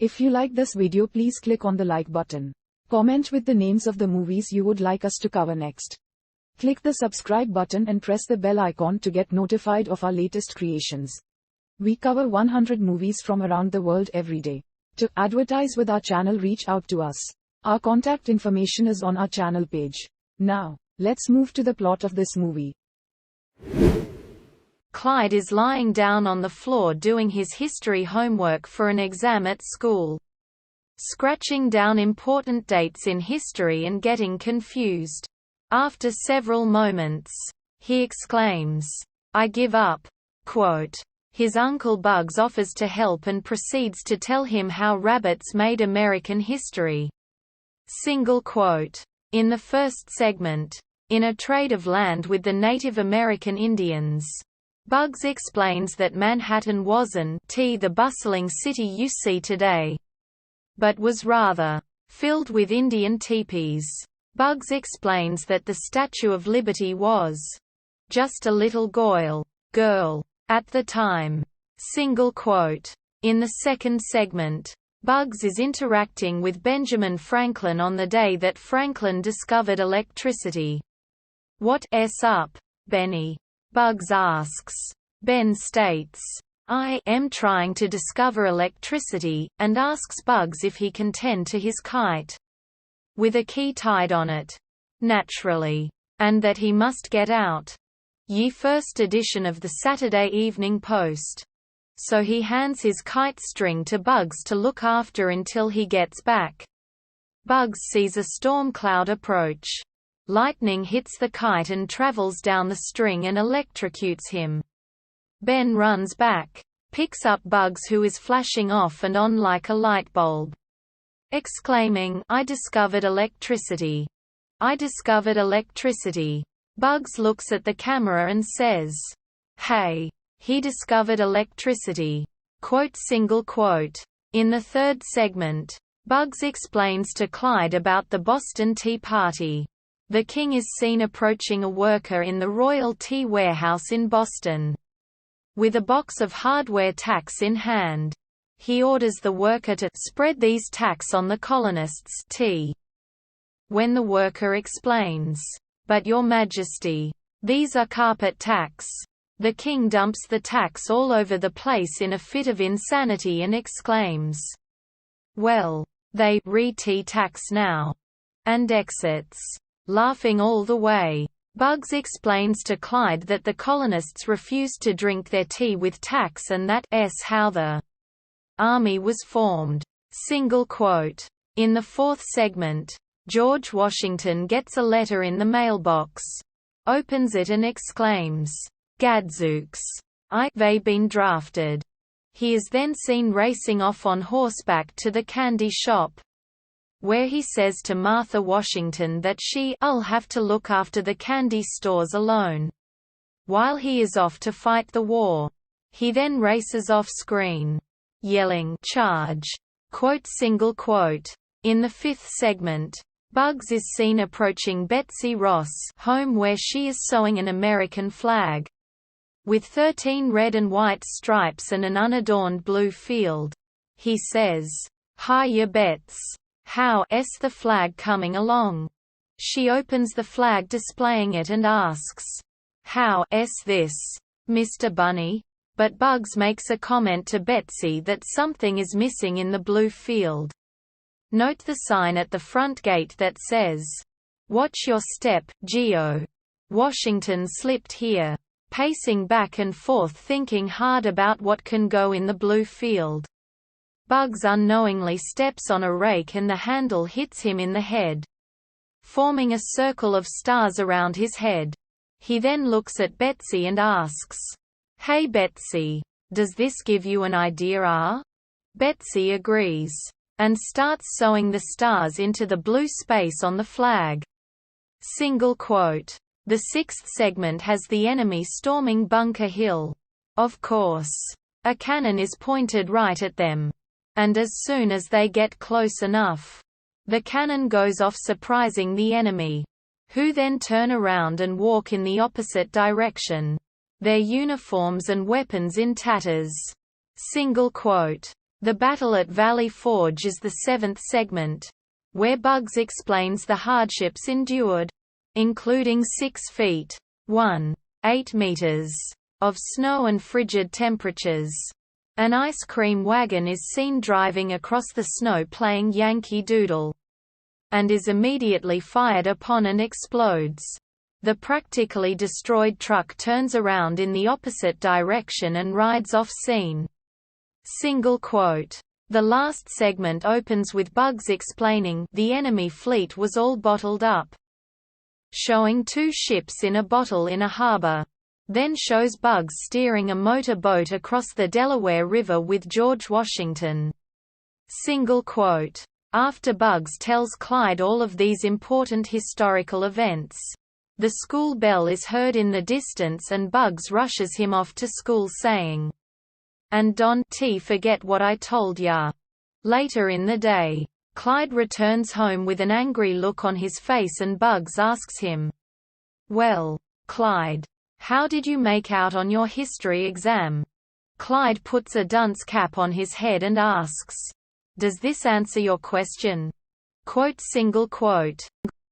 If you like this video, please click on the like button. Comment with the names of the movies you would like us to cover next. Click the subscribe button and press the bell icon to get notified of our latest creations. We cover 100 movies from around the world every day. To advertise with our channel, reach out to us. Our contact information is on our channel page. Now, let's move to the plot of this movie. Clyde is lying down on the floor doing his history homework for an exam at school. Scratching down important dates in history and getting confused. After several moments, he exclaims, "I give up." Quote. His uncle Bugs offers to help and proceeds to tell him how rabbits made American history. Single quote. In the first segment, in a trade of land with the Native American Indians, Bugs explains that Manhattan wasn't the bustling city you see today, but was rather filled with Indian teepees. Bugs explains that the Statue of Liberty was just a little girl at the time. Single quote. In the second segment, Bugs is interacting with Benjamin Franklin on the day that Franklin discovered electricity. "What's up, Benny?" Bugs asks. Ben states, "I am trying to discover electricity," and asks Bugs if he can tend to his kite with a key tied on it. Naturally. And that he must get out. Ye first edition of the Saturday Evening Post. So he hands his kite string to Bugs to look after until he gets back. Bugs sees a storm cloud approach. Lightning hits the kite and travels down the string and electrocutes him. Ben runs back, picks up Bugs, who is flashing off and on like a light bulb, exclaiming, "I discovered electricity. I discovered electricity." Bugs looks at the camera and says, "Hey, he discovered electricity." Quote single quote. In the third segment, Bugs explains to Clyde about the Boston Tea Party. The king is seen approaching a worker in the Royal Tea Warehouse in Boston with a box of hardware tacks in hand. He orders the worker to spread these tacks on the colonists' tea. When the worker explains, "But your majesty, these are carpet tacks," the king dumps the tacks all over the place in a fit of insanity and exclaims, "Well, they re-tea tacks now," and exits, laughing all the way. Bugs explains to Clyde that the colonists refused to drink their tea with tacks and that's how the army was formed. Single quote. In the fourth segment, George Washington gets a letter in the mailbox, opens it and exclaims, "Gadzooks, I've been drafted." He is then seen racing off on horseback to the candy shop, where he says to Martha Washington that she'll have to look after the candy stores alone, while he is off to fight the war. He then races off screen, yelling, "Charge!" Quote single quote. In the fifth segment, Bugs is seen approaching Betsy Ross' home, where she is sewing an American flag with 13 red and white stripes and an unadorned blue field. He says, "Hiya Bets. How's the flag coming along?" She opens the flag displaying it and asks, "How's this, Mr. Bunny?" But Bugs makes a comment to Betsy that something is missing in the blue field. Note the sign at the front gate that says, "Watch your step, Geo." Washington slipped here, pacing back and forth thinking hard about what can go in the blue field. Bugs unknowingly steps on a rake and the handle hits him in the head, forming a circle of stars around his head. He then looks at Betsy and asks, "Hey Betsy, does this give you an idea?" Betsy agrees, and starts sewing the stars into the blue space on the flag. Single quote. The sixth segment has the enemy storming Bunker Hill. Of course, a cannon is pointed right at them. And as soon as they get close enough, the cannon goes off, surprising the enemy, who then turn around and walk in the opposite direction, their uniforms and weapons in tatters. Single quote. The battle at Valley Forge is the seventh segment, where Bugs explains the hardships endured, including 6 feet (1.8 meters) of snow and frigid temperatures. An ice cream wagon is seen driving across the snow playing Yankee Doodle, and is immediately fired upon and explodes. The practically destroyed truck turns around in the opposite direction and rides off scene. The last segment opens with Bugs explaining the enemy fleet was all bottled up, showing 2 ships in a bottle in a harbor. Then shows Bugs steering a motor boat across the Delaware River with George Washington. After Bugs tells Clyde all of these important historical events, the school bell is heard in the distance and Bugs rushes him off to school saying, "And don't forget what I told ya." Later in the day, Clyde returns home with an angry look on his face and Bugs asks him, "Well, Clyde, how did you make out on your history exam?" Clyde puts a dunce cap on his head and asks, "Does this answer your question?"